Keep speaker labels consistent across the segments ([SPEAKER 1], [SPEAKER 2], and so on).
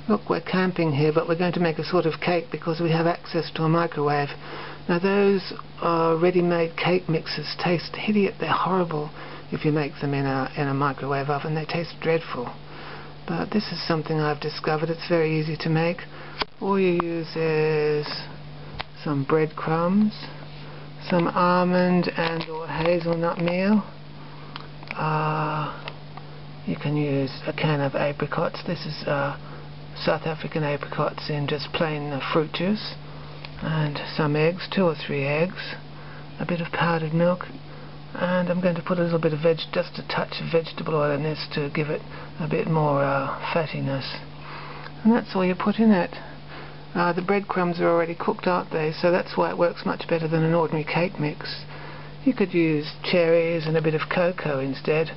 [SPEAKER 1] Look, we're camping here, but we're going to make a sort of cake because we have access to a microwave. Now those ready-made cake mixes taste hideous. They're horrible if you make them in a microwave oven. They taste dreadful. But this is something I've discovered. It's very easy to make. All you use is some breadcrumbs, some almond and or hazelnut meal. You can use a can of apricots. This is South African apricots in just plain fruit juice, and some eggs, 2 or 3 eggs, a bit of powdered milk, and I'm going to put a little bit of just a touch of vegetable oil in this to give it a bit more fattiness. And that's all you put in it. The breadcrumbs are already cooked, aren't they? So that's why it works much better than an ordinary cake mix. You could use cherries and a bit of cocoa instead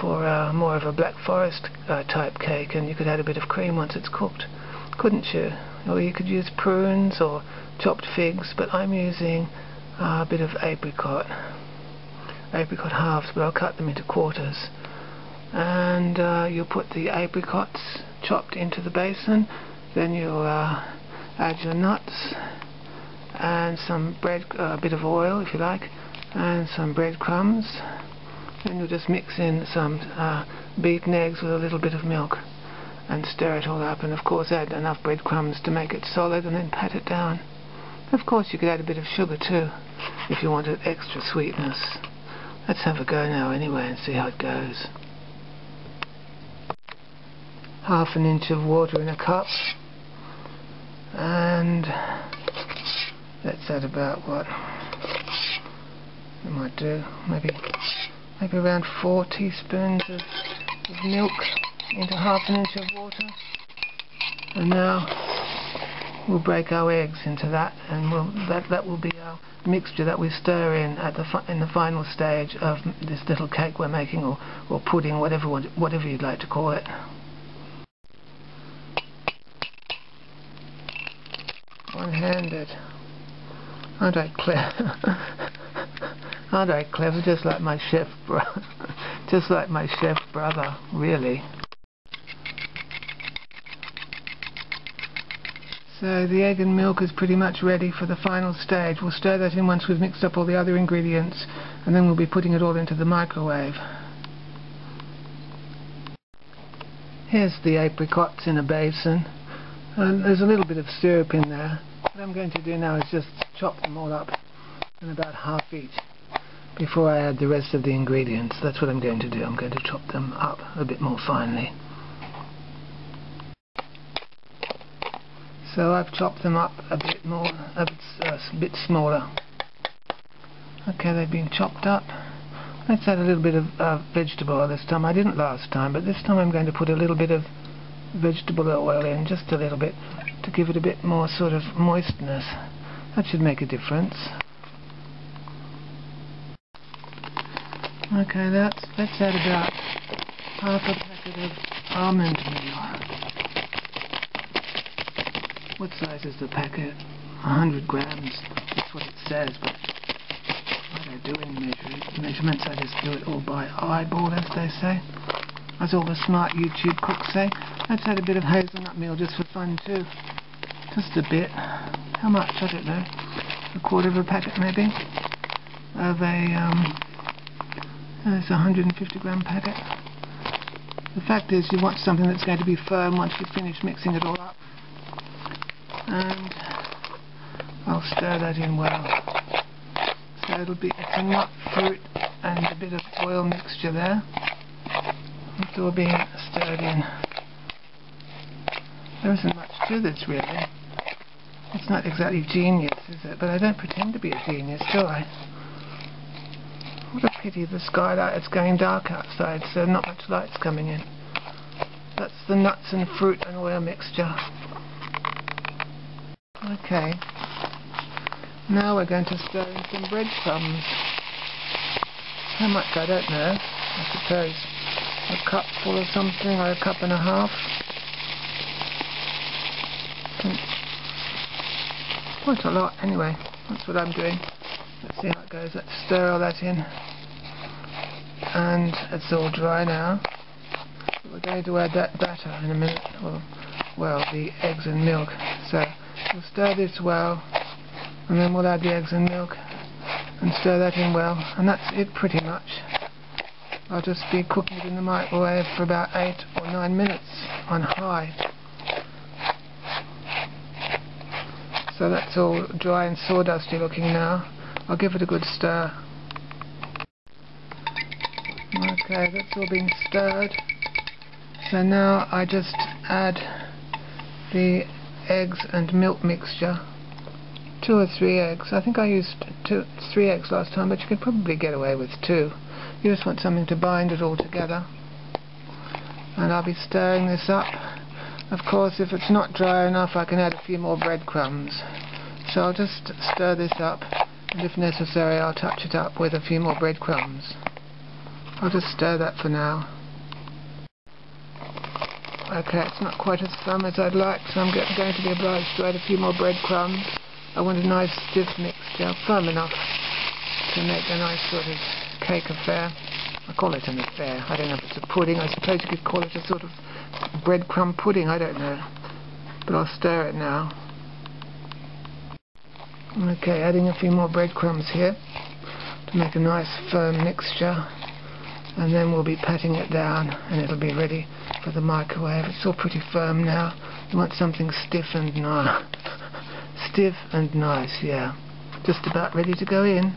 [SPEAKER 1] for more of a Black Forest type cake, and you could add a bit of cream once it's cooked, couldn't you? Or you could use prunes or chopped figs, but I'm using a bit of apricot halves, but I'll cut them into quarters. And you'll put the apricots chopped into the basin, then you'll add your nuts and some a bit of oil if you like, and some breadcrumbs. Then you'll just mix in some beaten eggs with a little bit of milk and stir it all up, and of course add enough breadcrumbs to make it solid, and then pat it down. Of course you could add a bit of sugar too if you wanted extra sweetness. Let's have a go now anyway and see how it goes. 1/2 inch of water in a cup, and let's add about what we might do, maybe around 4 teaspoons of milk into 1/2 inch of water. And now we'll break our eggs into that, and that will be our mixture that we stir in at in the final stage of this little cake we're making, or pudding, whatever you'd like to call it. One-handed. Aren't I clever? Aren't I clever? Just like my chef brother, really. So the egg and milk is pretty much ready for the final stage. We'll stir that in once we've mixed up all the other ingredients, and then we'll be putting it all into the microwave. Here's the apricots in a basin, and there's a little bit of syrup in there. What I'm going to do now is just chop them all up in about half each before I add the rest of the ingredients. That's what I'm going to do. I'm going to chop them up a bit more finely. So I've chopped them up a bit more, a bit smaller. Okay, they've been chopped up. Let's add a little bit of vegetable oil this time. I didn't last time, but this time I'm going to put a little bit of vegetable oil in, just a little bit, to give it a bit more sort of moistness. That should make a difference. Okay, let's add about 1/2 packet of almond meal. What size is the packet? 100 grams. That's what it says, but I don't do any measurements. I just do it all by eyeball, as they say, as all the smart YouTube cooks say. Let's add a bit of hazelnut meal just for fun too. Just a bit. How much? I don't know. 1/4 of a packet maybe of it's a 150 gram packet. The fact is, you want something that's going to be firm once you finish mixing it all up. And I'll stir that in well. So it's a nut, fruit and a bit of oil mixture there. It's all being stirred in. There isn't much to this really. It's not exactly genius, is it? But I don't pretend to be a genius, do I? What a pity, the skylight, it's going dark outside, so not much light's coming in. That's the nuts and fruit and oil mixture. Okay, now we're going to stir in some breadcrumbs. How much, I don't know. I suppose a cupful or something, or 1.5 cups. Quite a lot, anyway. That's what I'm doing. Let's see how it goes. Let's stir all that in. And it's all dry now. We're going to add that batter in a minute. Well, well, the eggs and milk. So we'll stir this well, and then we'll add the eggs and milk and stir that in well, and that's it pretty much. I'll just be cooking it in the microwave for about 8 or 9 minutes on high. So that's all dry and sawdusty looking now. I'll give it a good stir. Okay, that's all been stirred. So now I just add the eggs and milk mixture. 2 or 3 eggs. I think I used 3 eggs last time, but you could probably get away with 2. You just want something to bind it all together. And I'll be stirring this up. Of course, if it's not dry enough, I can add a few more breadcrumbs. So I'll just stir this up, and if necessary I'll touch it up with a few more breadcrumbs. I'll just stir that for now. Okay, it's not quite as firm as I'd like, so I'm going to be obliged to add a few more breadcrumbs. I want a nice stiff mixture, firm enough to make a nice sort of cake affair. I call it an affair. I don't know if it's a pudding. I suppose you could call it a sort of breadcrumb pudding. I don't know. But I'll stir it now. Okay, adding a few more breadcrumbs here to make a nice firm mixture. And then we'll be patting it down and it'll be ready for the microwave. It's all pretty firm now. You want something stiff and nice. Stiff and nice, yeah. Just about ready to go in.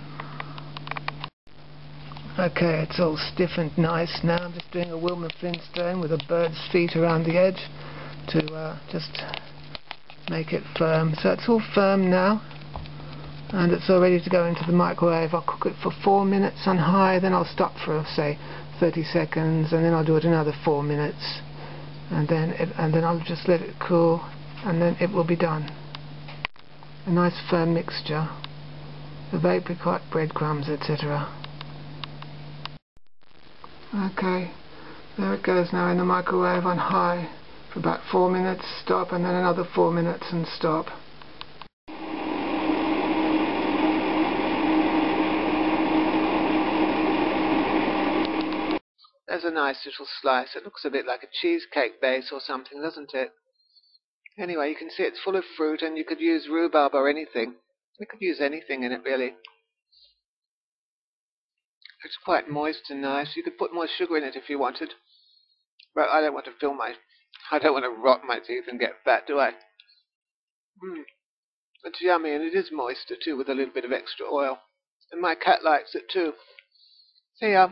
[SPEAKER 1] Okay, it's all stiff and nice now. I'm just doing a Wilma Flintstone with a bird's feet around the edge to just make it firm. So it's all firm now, and it's all ready to go into the microwave. I'll cook it for 4 minutes on high, then I'll stop for say 30 seconds, and then I'll do it another 4 minutes, and then I'll just let it cool, and then it will be done. A nice firm mixture of apricot, breadcrumbs, etc. Okay, there it goes now in the microwave on high for about 4 minutes, stop, and then another 4 minutes and stop. There's a nice little slice. It looks a bit like a cheesecake base or something, doesn't it? Anyway, you can see it's full of fruit, and you could use rhubarb or anything. You could use anything in it, really. It's quite moist and nice. You could put more sugar in it if you wanted. But I don't want to rot my teeth and get fat, do I? It's yummy, and it is moister too, with a little bit of extra oil. And my cat likes it too. See ya.